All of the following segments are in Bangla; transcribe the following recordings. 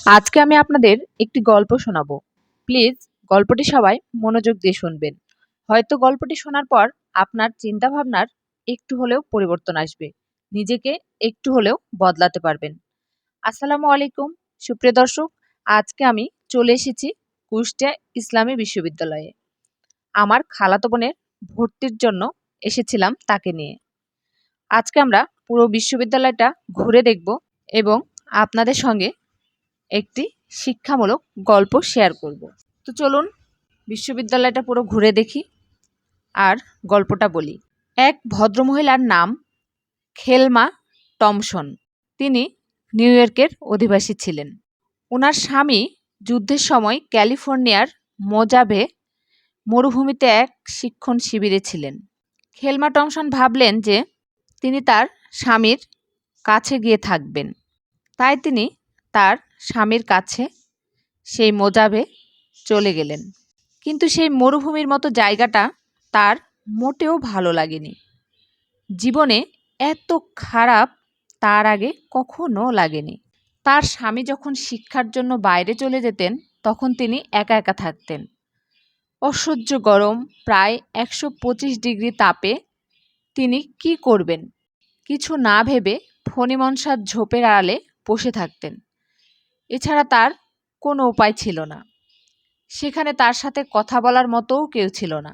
আজকে আমি আপনাদের একটি গল্প শোনাবো। প্লিজ গল্পটি সবাই মনোযোগ দিয়ে শুনবেন। হয়তো গল্পটি শোনার পর আপনার চিন্তা ভাবনার একটু হলেও পরিবর্তন আসবে, নিজেকে একটু হলেও বদলাতে পারবেন। আসসালামু আলাইকুম সুপ্রিয় দর্শক, আজকে আমি চলে এসেছি কুষ্টিয়া ইসলামী বিশ্ববিদ্যালয়ে। আমার খালাতো বোনের ভর্তির জন্য এসেছিলাম তাকে নিয়ে। আজকে আমরা পুরো বিশ্ববিদ্যালয়টা ঘুরে দেখব এবং আপনাদের সঙ্গে একটি শিক্ষামূলক গল্প শেয়ার করব। তো চলুন বিশ্ববিদ্যালয়টা পুরো ঘুরে দেখি আর গল্পটা বলি। এক ভদ্রমহিলার নাম খেলমা টমসন। তিনি নিউ ইয়র্কের অধিবাসী ছিলেন। ওনার স্বামী যুদ্ধের সময় ক্যালিফোর্নিয়ার মোজাভে মরুভূমিতে এক শিক্ষণ শিবিরে ছিলেন। খেলমা টমসন ভাবলেন যে তিনি তার স্বামীর কাছে গিয়ে থাকবেন। তাই তিনি তার স্বামীর কাছে সেই মোজাভে চলে গেলেন। কিন্তু সেই মরুভূমির মতো জায়গাটা তার মোটেও ভালো লাগেনি। জীবনে এত খারাপ তার আগে কখনো লাগেনি। তার স্বামী যখন শিক্ষার জন্য বাইরে চলে যেতেন তখন তিনি একা একা থাকতেন। অসহ্য গরম, প্রায় 125 ডিগ্রি তাপে তিনি কি করবেন কিছু না ভেবে ফণিমনসার ঝোপের আড়ালে বসে থাকতেন। এছাড়া তার কোনো উপায় ছিল না। সেখানে তার সাথে কথা বলার মতোও কেউ ছিল না।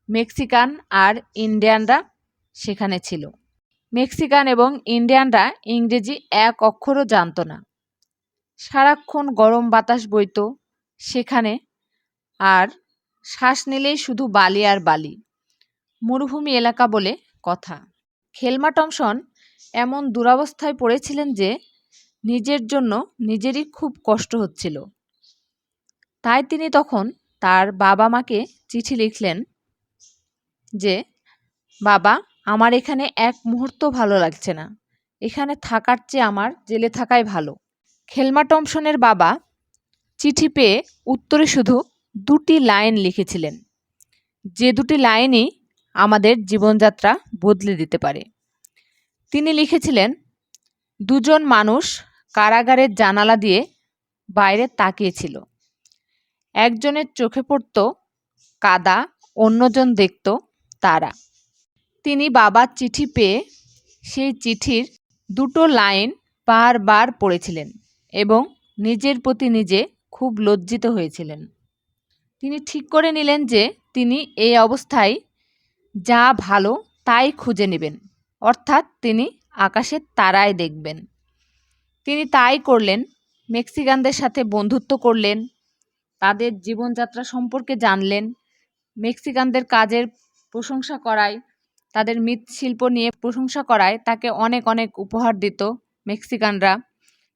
মেক্সিকান আর ইন্ডিয়ানরা সেখানে ছিল। মেক্সিকান এবং ইন্ডিয়ানরা ইংরেজি এক অক্ষরও জানত না। সারাক্ষণ গরম বাতাস বইত সেখানে, আর শ্বাস নিলেই শুধু বালি আর বালি। মরুভূমি এলাকা বলে কথা। খেলমা টমসন এমন দুরবস্থায় পড়েছিলেন যে নিজের জন্য নিজেরই খুব কষ্ট হচ্ছিল। তাই তিনি তখন তার বাবা মাকে চিঠি লিখলেন যে, বাবা, আমার এখানে এক মুহূর্ত ভালো লাগছে না। এখানে থাকার চেয়ে আমার জেলে থাকাই ভালো। খেলমা টমসনের বাবা চিঠি পেয়ে উত্তরে শুধু 2টি লাইন লিখেছিলেন, যে 2টি লাইনই আমাদের জীবনযাত্রা বদলে দিতে পারে। তিনি লিখেছিলেন, 2জন মানুষ কারাগারের জানালা দিয়ে বাইরে তাকিয়েছিল। একজনের চোখে পড়ত কাদা, অন্যজন দেখত তারা। তিনি বাবার চিঠি পেয়ে সেই চিঠির 2টো লাইন বারবার পড়েছিলেন এবং নিজের প্রতি নিজে খুব লজ্জিত হয়েছিলেন। তিনি ঠিক করে নিলেন যে তিনি এই অবস্থায় যা ভালো তাই খুঁজে নেবেন, অর্থাৎ তিনি আকাশের তারায় দেখবেন। তিনি তাই করলেন। মেক্সিকানদের সাথে বন্ধুত্ব করলেন, তাদের জীবনযাত্রা সম্পর্কে জানলেন। মেক্সিকানদের কাজের প্রশংসা করায়, তাদের মৃৎশিল্প নিয়ে প্রশংসা করায় তাকে অনেক অনেক উপহার দিত মেক্সিকানরা।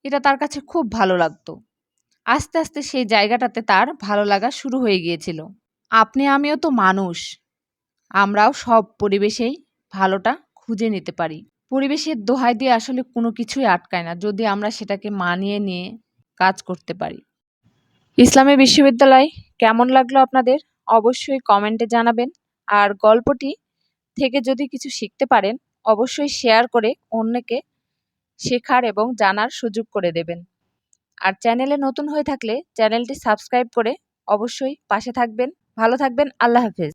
এটা তার কাছে খুব ভালো লাগতো। আস্তে আস্তে সেই জায়গাটাতে তার ভালো লাগা শুরু হয়ে গিয়েছিল। আপনি আমিও তো মানুষ, আমরাও সব পরিবেশেই ভালোটা খুঁজে নিতে পারি। পরিবেশের দোহাই দিয়ে আসলে কোনো কিছুই আটকায় না, যদি আমরা সেটাকে মানিয়ে নিয়ে কাজ করতে পারি। ইসলামী বিশ্ববিদ্যালয় কেমন লাগলো আপনাদের অবশ্যই কমেন্টে জানাবেন। আর গল্পটি থেকে যদি কিছু শিখতে পারেন অবশ্যই শেয়ার করে অন্যকে শেখার এবং জানার সুযোগ করে দেবেন। আর চ্যানেলে নতুন হয়ে থাকলে চ্যানেলটি সাবস্ক্রাইব করে অবশ্যই পাশে থাকবেন। ভালো থাকবেন। আল্লাহ হাফেজ।